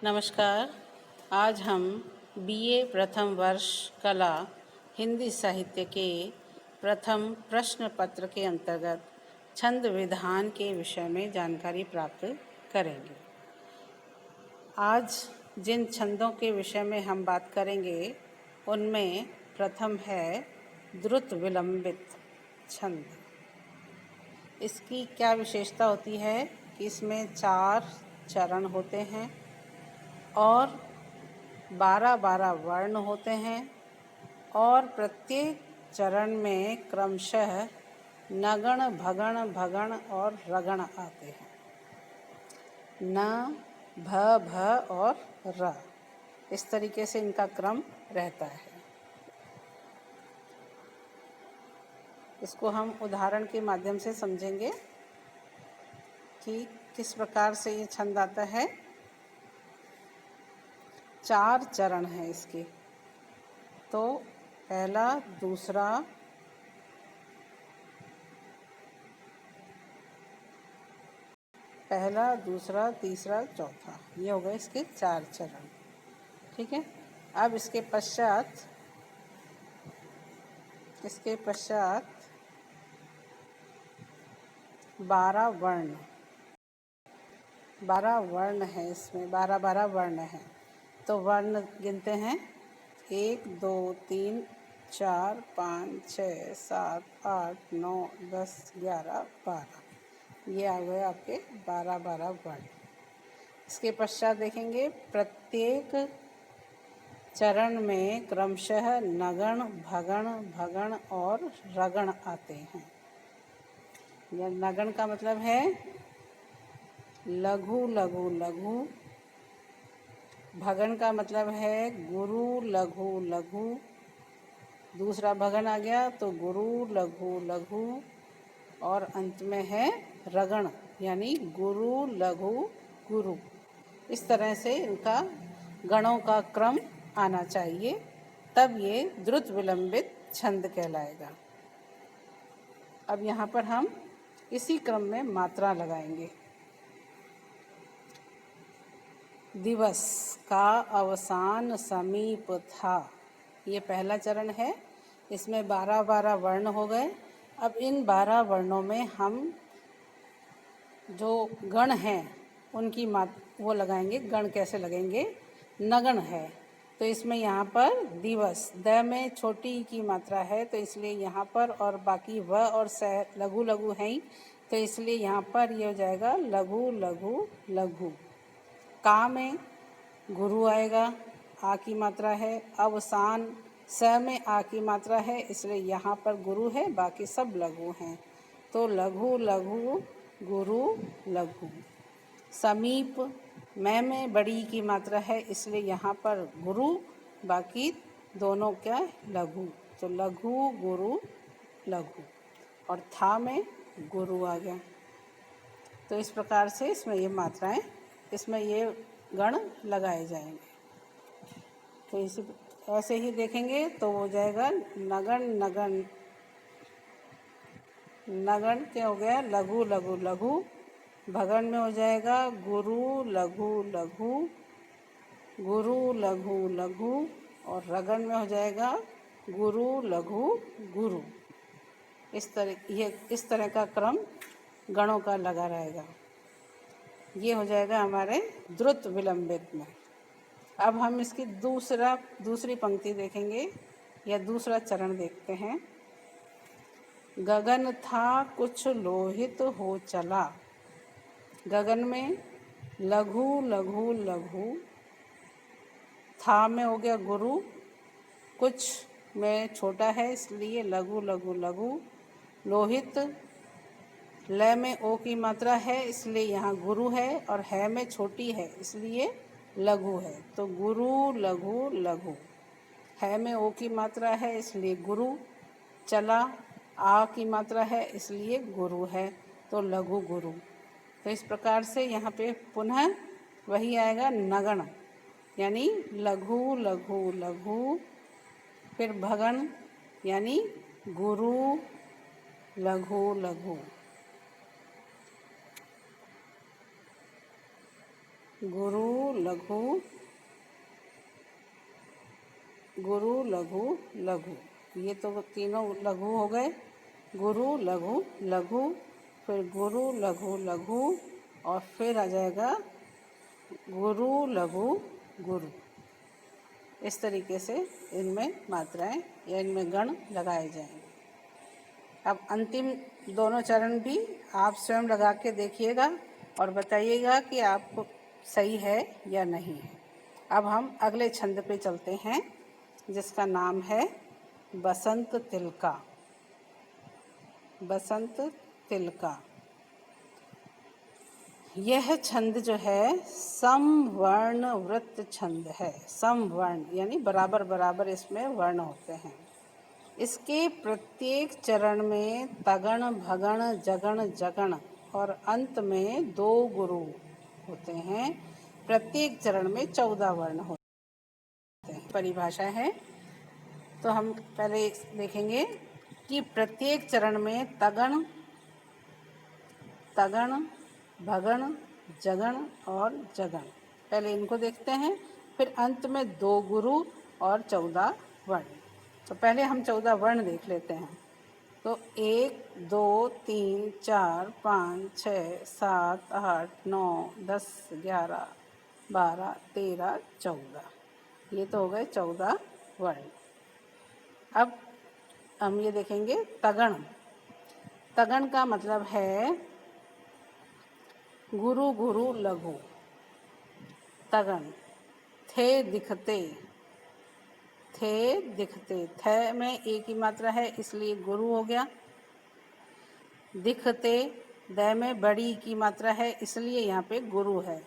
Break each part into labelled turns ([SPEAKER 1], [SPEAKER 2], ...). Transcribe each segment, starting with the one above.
[SPEAKER 1] नमस्कार। आज हम बीए प्रथम वर्ष कला हिंदी साहित्य के प्रथम प्रश्न पत्र के अंतर्गत छंद विधान के विषय में जानकारी प्राप्त करेंगे। आज जिन छंदों के विषय में हम बात करेंगे उनमें प्रथम है द्रुत विलंबित छंद। इसकी क्या विशेषता होती है कि इसमें 4 चरण होते हैं और 12-12 वर्ण होते हैं और प्रत्येक चरण में क्रमशः नगण, भगण, भगण और रगण आते हैं। न, भ और र, इस तरीके से इनका क्रम रहता है। इसको हम उदाहरण के माध्यम से समझेंगे कि किस प्रकार से ये छंद आता है। 4 चरण हैं इसके, तो पहला, दूसरा, तीसरा, चौथा, ये हो गए इसके 4 चरण। ठीक है। अब इसके पश्चात 12 वर्ण, 12 वर्ण है इसमें, 12-12 वर्ण हैं। तो वर्ण गिनते हैं 1, 2, 3, 4, 5, 6, 7, 8, 9, 10, 11, 12। ये आ गए आपके 12-12 वर्ण। इसके पश्चात देखेंगे प्रत्येक चरण में क्रमशः नगण, भगण, भगण और रगण आते हैं। यह नगण का मतलब है लघु लघु लघु। भगन का मतलब है गुरु लघु लघु। दूसरा भगन आ गया तो गुरु लघु लघु। और अंत में है रगण यानी गुरु लघु गुरु। इस तरह से इनका गणों का क्रम आना चाहिए, तब ये द्रुत विलंबित छंद कहलाएगा। अब यहाँ पर हम इसी क्रम में मात्रा लगाएंगे। दिवस का अवसान समीप था, ये पहला चरण है। इसमें 12-12 वर्ण हो गए। अब इन 12 वर्णों में हम जो गण हैं उनकी वो लगाएंगे। गण कैसे लगेंगे? नगण है तो इसमें यहाँ पर दिवस, द में छोटी की मात्रा है तो इसलिए यहाँ पर, और बाकी व और स लघु लघु हैं ही, तो इसलिए यहाँ पर ये हो जाएगा लघु लघु लघु। का में गुरु आएगा, आ की मात्रा है। अवसान, स में आ की मात्रा है इसलिए यहाँ पर गुरु है, बाकी सब लघु हैं, तो लघु लघु गुरु लघु। समीप, में बड़ी की मात्रा है इसलिए यहाँ पर गुरु, बाकी दोनों क्या लघु, तो लघु गुरु लघु। और था में गुरु आ गया। तो इस प्रकार से इसमें ये मात्राएं, इसमें ये गण लगाए जाएंगे। तो इसी ऐसे ही देखेंगे तो हो जाएगा नगण नगण। नगण क्या हो गया? लघु लघु लघु। भगन में हो जाएगा गुरु लघु लघु, गुरु लघु लघु। और रगन में हो जाएगा गुरु लघु गुरु। इस तरह का क्रम गणों का लगा रहेगा। ये हो जाएगा हमारे द्रुत विलंबित में। अब हम इसकी दूसरी पंक्ति देखेंगे या दूसरा चरण देखते हैं। गगन था कुछ लोहित हो चला। गगन में लघु लघु लघु। था में हो गया गुरु, कुछ में छोटा है इसलिए लघु लघु लघु। लोहित, ल में ओ की मात्रा है इसलिए यहाँ गुरु है, और है में छोटी है इसलिए लघु है, तो गुरु लघु लघु। है में ओ की मात्रा है इसलिए गुरु। चला, आ की मात्रा है इसलिए गुरु है, तो लघु गुरु। तो इस प्रकार से यहाँ पे पुनः वही आएगा नगण यानी लघु लघु लघु। फिर भगन यानी गुरु लघु लघु। गुरु लघु, गुरु लघु लघु, ये तो तीनों लघु हो गए। गुरु लघु लघु, फिर गुरु लघु लघु, और फिर आ जाएगा गुरु लघु गुरु। इस तरीके से इनमें मात्राएं या इनमें गण लगाए जाएंगे। अब अंतिम दोनों चरण भी आप स्वयं लगा के देखिएगा और बताइएगा कि आपको सही है या नहीं है। अब हम अगले छंद पे चलते हैं, जिसका नाम है बसंत तिलका। बसंत तिलका, यह छंद जो है समवर्ण वृत्त छंद है। समवर्ण यानी बराबर बराबर इसमें वर्ण होते हैं। इसके प्रत्येक चरण में तगण भगण जगण जगण और अंत में 2 गुरु होते हैं। प्रत्येक चरण में 14 वर्ण होते हैं। परिभाषा है तो हम पहले देखेंगे कि प्रत्येक चरण में तगण तगण भगण जगण और जगण, पहले इनको देखते हैं, फिर अंत में 2 गुरु और 14 वर्ण। तो पहले हम 14 वर्ण देख लेते हैं। तो 1 2 3 4 5 6 7 8 9 10 11 12 13 14, ये तो हो गए 14 वर्ण। अब हम ये देखेंगे तगण। तगण का मतलब है गुरु गुरु लघु। तगण, थे दिखते, थे दिखते, थे में एक ही मात्रा है इसलिए गुरु हो गया। दिखते, द में बड़ी की मात्रा है इसलिए यहाँ पे गुरु है,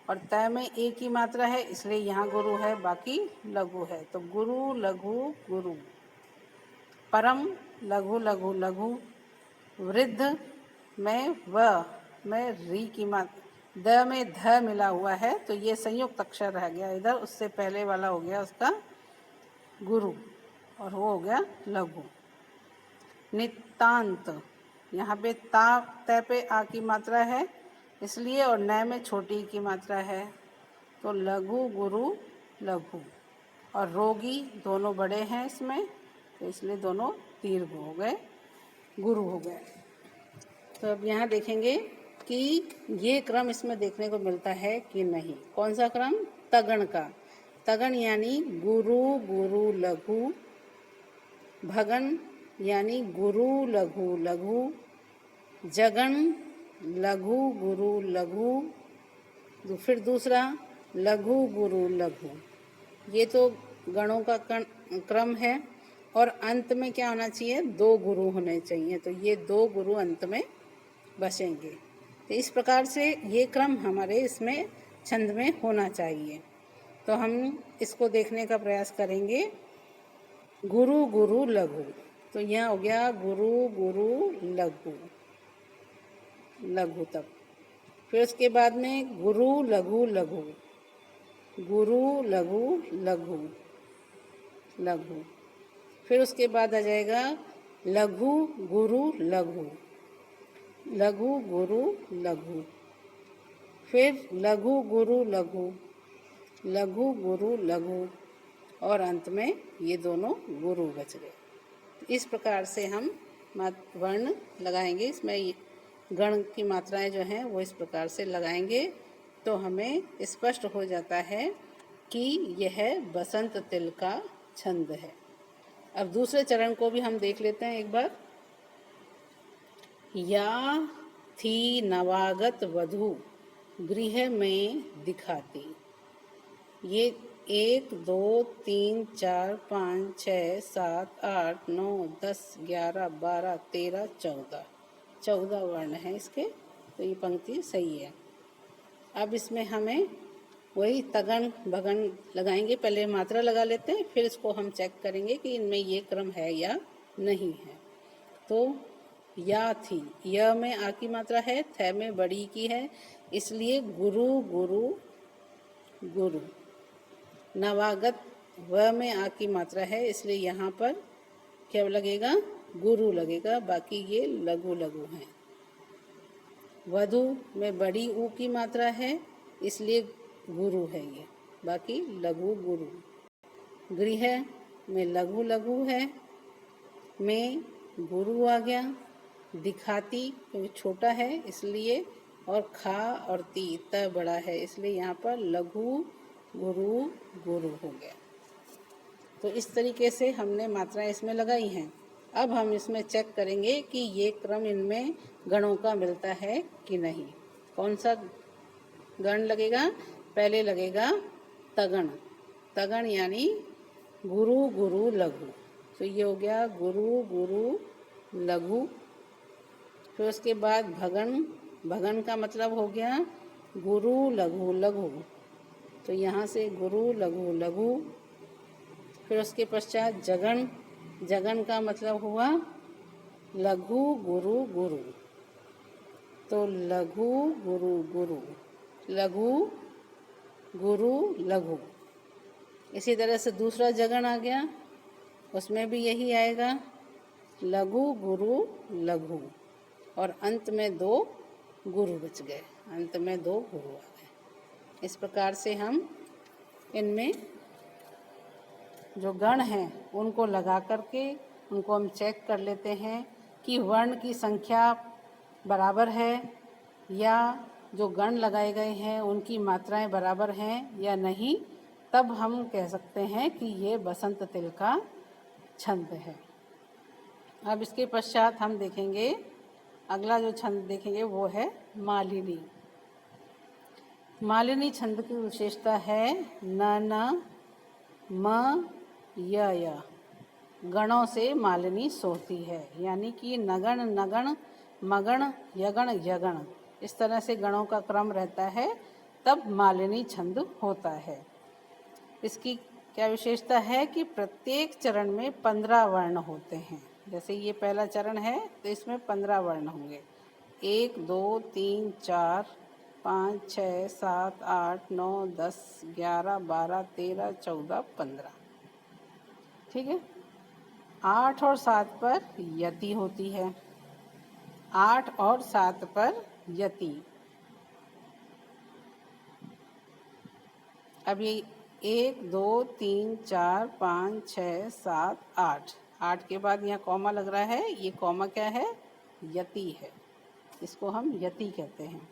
[SPEAKER 1] और त में एक ही मात्रा है इसलिए यहाँ गुरु है, बाकी लघु है। तो गुरु लघु गुरु। परम, लघु लघु लघु। वृद्ध में व में री की मात्रा, द में ध मिला हुआ है तो ये संयुक्त अक्षर रह गया इधर, उससे पहले वाला हो गया उसका गुरु और वो हो गया लघु। नितांत, यहाँ पे ता तय पे आ की मात्रा है इसलिए, और न में छोटी की मात्रा है तो लघु गुरु लघु। और रोगी दोनों बड़े हैं इसमें तो इसलिए दोनों दीर्घ हो गए, गुरु हो गए। तो अब यहाँ देखेंगे कि ये क्रम इसमें देखने को मिलता है कि नहीं। कौन सा क्रम? तगण का। तगण यानी गुरु गुरु लघु, भगन यानी गुरु लघु लघु, जगन लघु गुरु लघु, फिर दूसरा लघु गुरु लघु। ये तो गणों का क्रम है, और अंत में क्या होना चाहिए? 2 गुरु होने चाहिए, तो ये 2 गुरु अंत में बसेंगे। तो इस प्रकार से ये क्रम हमारे इसमें छंद में होना चाहिए। तो हम इसको देखने का प्रयास करेंगे। गुरु गुरु लघु, तो यहाँ हो गया गुरु गुरु लघु, लघु तक। फिर उसके बाद में गुरु लघु लघु, गुरु लघु लघु लघु। फिर उसके बाद आ जाएगा लघु गुरु लघु, लघु गुरु लघु। फिर लघु गुरु लघु, लघु गुरु लघु, और अंत में ये दोनों गुरु बच गए। इस प्रकार से हम वर्ण लगाएंगे। इसमें गण की मात्राएं जो हैं वो इस प्रकार से लगाएंगे तो हमें स्पष्ट हो जाता है कि यह बसंत तिल का छंद है। अब दूसरे चरण को भी हम देख लेते हैं एक बार। या थी नवागत वधू गृह में दिखाती। ये 1 2 3 4 5 6 7 8 9 10 11 12 13 14 वर्ण हैं इसके, तो ये पंक्ति सही है। अब इसमें हमें वही तगन भगन लगाएंगे। पहले मात्रा लगा लेते हैं, फिर इसको हम चेक करेंगे कि इनमें ये क्रम है या नहीं है। तो या थी, य में आ की मात्रा है, थ में बड़ी की है इसलिए गुरु गुरु गुरु। नवागत, व में आ की मात्रा है इसलिए यहाँ पर क्या लगेगा? गुरु लगेगा, बाकी ये लघु लघु हैं। वधु में बड़ी ऊ की मात्रा है इसलिए गुरु है ये, बाकी लघु गुरु। गृह में लघु लघु है, में गुरु आ गया, दिखाती क्योंकि छोटा है इसलिए, और खा और ती त बड़ा है इसलिए यहाँ पर लघु गुरु गुरु हो गया। तो इस तरीके से हमने मात्राएं इसमें लगाई हैं। अब हम इसमें चेक करेंगे कि ये क्रम इनमें गणों का मिलता है कि नहीं। कौन सा गण लगेगा? पहले लगेगा तगण। तगण यानी गुरु गुरु लघु। तो ये हो गया गुरु गुरु लघु। फिर उसके बाद भगन। भगन का मतलब हो गया गुरु लघु लघु। तो यहाँ से गुरु लघु लघु। फिर उसके पश्चात जगन। जगन का मतलब हुआ लघु गुरु गुरु। तो लघु गुरु गुरु, लघु गुरु लघु। इसी तरह से दूसरा जगन आ गया, उसमें भी यही आएगा लघु गुरु लघु, और अंत में 2 गुरु बच गए, अंत में 2 गुरु आ गए। इस प्रकार से हम इनमें जो गण हैं उनको लगा करके उनको हम चेक कर लेते हैं कि वर्ण की संख्या बराबर है या जो गण लगाए गए हैं उनकी मात्राएं बराबर हैं या नहीं। तब हम कह सकते हैं कि ये बसंत तिल का छंद है। अब इसके पश्चात हम देखेंगे, अगला जो छंद देखेंगे वो है मालिनी। मालिनी छंद की विशेषता है न न म य। गणों से मालिनी सोती है, यानी कि नगण नगण मगण यगण यगण, इस तरह से गणों का क्रम रहता है, तब मालिनी छंद होता है। इसकी क्या विशेषता है कि प्रत्येक चरण में 15 वर्ण होते हैं। जैसे ये पहला चरण है तो इसमें 15 वर्ण होंगे। 1 2 3 4 5 6 7 8 9 10 11 12 13 14 15, ठीक है। 8 और 7 पर यति होती है, 8 और 7 पर यति। अब ये 1 2 3 4 5 6 7 8, 8 के बाद यहाँ कॉमा लग रहा है, ये कॉमा क्या है? यति है, इसको हम यति कहते हैं।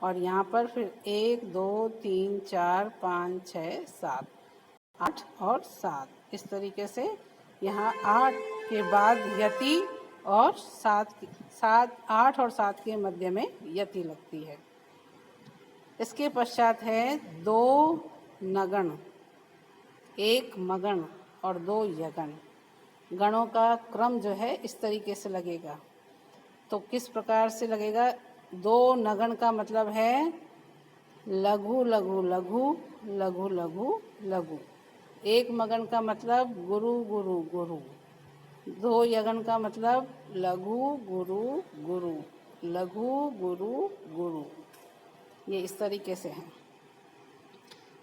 [SPEAKER 1] और यहाँ पर फिर 1 2 3 4 5 6 7, 8 और 7, इस तरीके से यहाँ 8 के बाद यति और 8 और 7 के मध्य में यति लगती है। इसके पश्चात है 2 नगण, 1 मगण और 2 यगण। गणों का क्रम जो है इस तरीके से लगेगा। तो किस प्रकार से लगेगा? 2 नगण का मतलब है लघु लघु लघु लघु लघु लघु। 1 मगन का मतलब गुरु गुरु गुरु। 2 यगन का मतलब लघु गुरु गुरु, लघु गुरु गुरु। ये इस तरीके से है।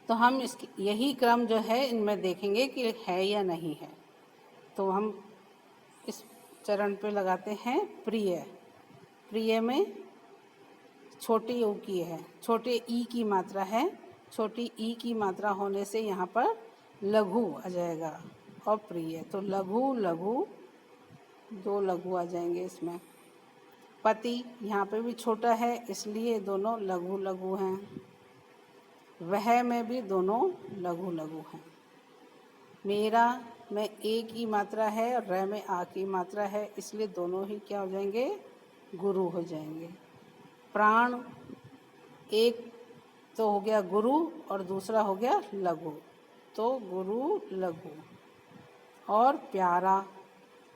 [SPEAKER 1] तो हम इसकी यही क्रम जो है इनमें देखेंगे कि है या नहीं है। तो हम इस चरण पे लगाते हैं प्रिय। प्रिय में छोटी ऊ की है, छोटे ई की मात्रा है। छोटी ई की मात्रा होने से यहाँ पर लघु आ जाएगा और प्रिय। तो लघु लघु, 2 लघु आ जाएंगे इसमें। पति यहाँ पे भी छोटा है इसलिए दोनों लघु लघु हैं। वह में भी दोनों लघु लघु हैं। मेरा में ए की मात्रा है और र में आ की मात्रा है, इसलिए दोनों ही क्या हो जाएंगे? गुरु हो जाएंगे। प्राण एक तो हो गया गुरु और दूसरा हो गया लघु, तो गुरु लघु। और प्यारा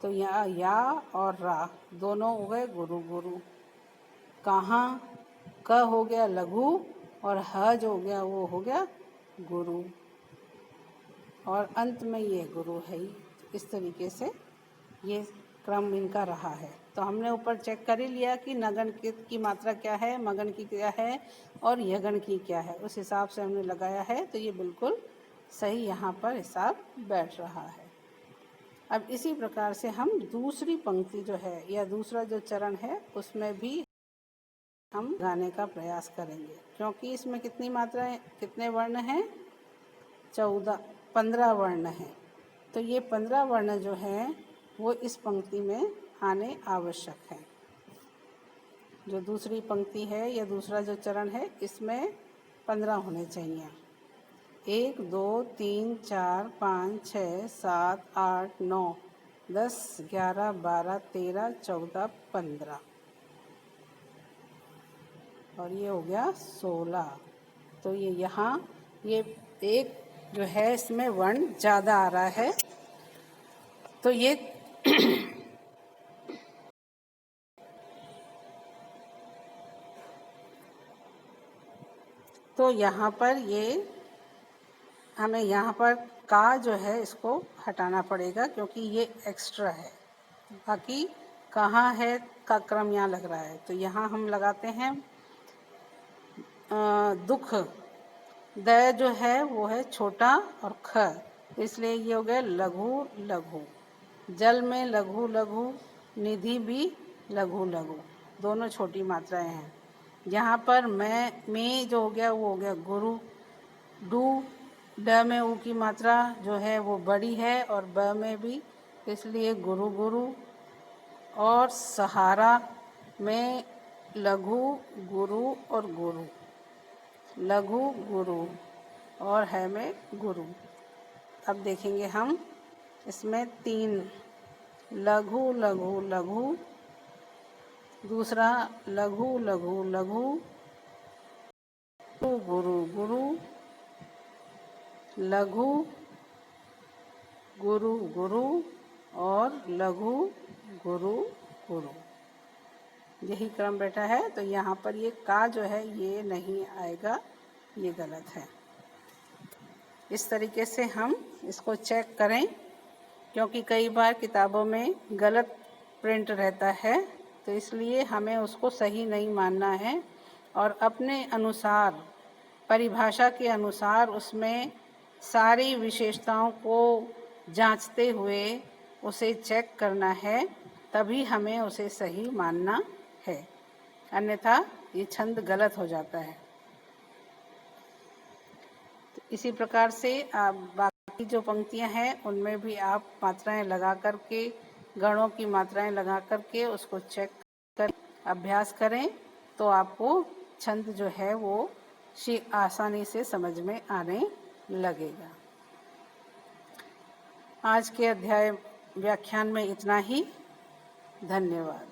[SPEAKER 1] तो यहाँ या और रा दोनों हो गए गुरु गुरु। कहाँ क हो गया लघु और ह जो हो गया वो हो गया गुरु, और अंत में ये गुरु है ही। इस तरीके से ये क्रम इनका रहा है। तो हमने ऊपर चेक कर ही लिया कि नगन की मात्रा क्या है, मगन की क्या है और यगन की क्या है, उस हिसाब से हमने लगाया है। तो ये बिल्कुल सही यहाँ पर हिसाब बैठ रहा है। अब इसी प्रकार से हम दूसरी पंक्ति जो है या दूसरा जो चरण है उसमें भी हम गाने का प्रयास करेंगे, क्योंकि इसमें कितनी मात्राएं, कितने वर्ण हैं? 15 वर्ण हैं। तो ये 15 वर्ण जो हैं वो इस पंक्ति में आने आवश्यक हैं। जो दूसरी पंक्ति है या दूसरा जो चरण है, इसमें 15 होने चाहिए। 1 2 3 4 5 6 7 8 9 10 11 12 13 14 15 और ये हो गया 16। तो ये यहाँ ये एक जो है इसमें वर्ण ज़्यादा आ रहा है। तो ये तो यहाँ पर ये हमें यहाँ पर का जो है इसको हटाना पड़ेगा, क्योंकि ये एक्स्ट्रा है। बाकी कहाँ है का क्रम यहाँ लग रहा है। तो यहाँ हम लगाते हैं दुख। द जो है वो है छोटा और ख, इसलिए ये हो गया लघु लघु। जल में लघु लघु, निधि भी लघु लघु, दोनों छोटी मात्राएं हैं। यहाँ पर मैं जो हो गया वो हो गया गुरु। डू, ड में ऊ की मात्रा जो है वो बड़ी है और ब में भी, इसलिए गुरु गुरु। और सहारा में लघु गुरु और गुरु, लघु गुरु और है में गुरु। अब देखेंगे हम इसमें 3 लघु लघु लघु, दूसरा लघु लघु लघु, गुरु गुरु, लघु गुरु गुरु और लघु गुरु गुरु। यही क्रम बैठा है। तो यहाँ पर ये का जो है ये नहीं आएगा, ये गलत है। इस तरीके से हम इसको चेक करें, क्योंकि कई बार किताबों में गलत प्रिंट रहता है, तो इसलिए हमें उसको सही नहीं मानना है और अपने अनुसार, परिभाषा के अनुसार उसमें सारी विशेषताओं को जांचते हुए उसे चेक करना है, तभी हमें उसे सही मानना है। अन्यथा ये छंद गलत हो जाता है। तो इसी प्रकार से आप बाकी जो पंक्तियां हैं उनमें भी आप मात्राएं लगा करके, गणों की मात्राएं लगा करके उसको चेक कर अभ्यास करें, तो आपको छंद जो है वो आसानी से समझ में आने लगेगा। आज के व्याख्यान में इतना ही। धन्यवाद।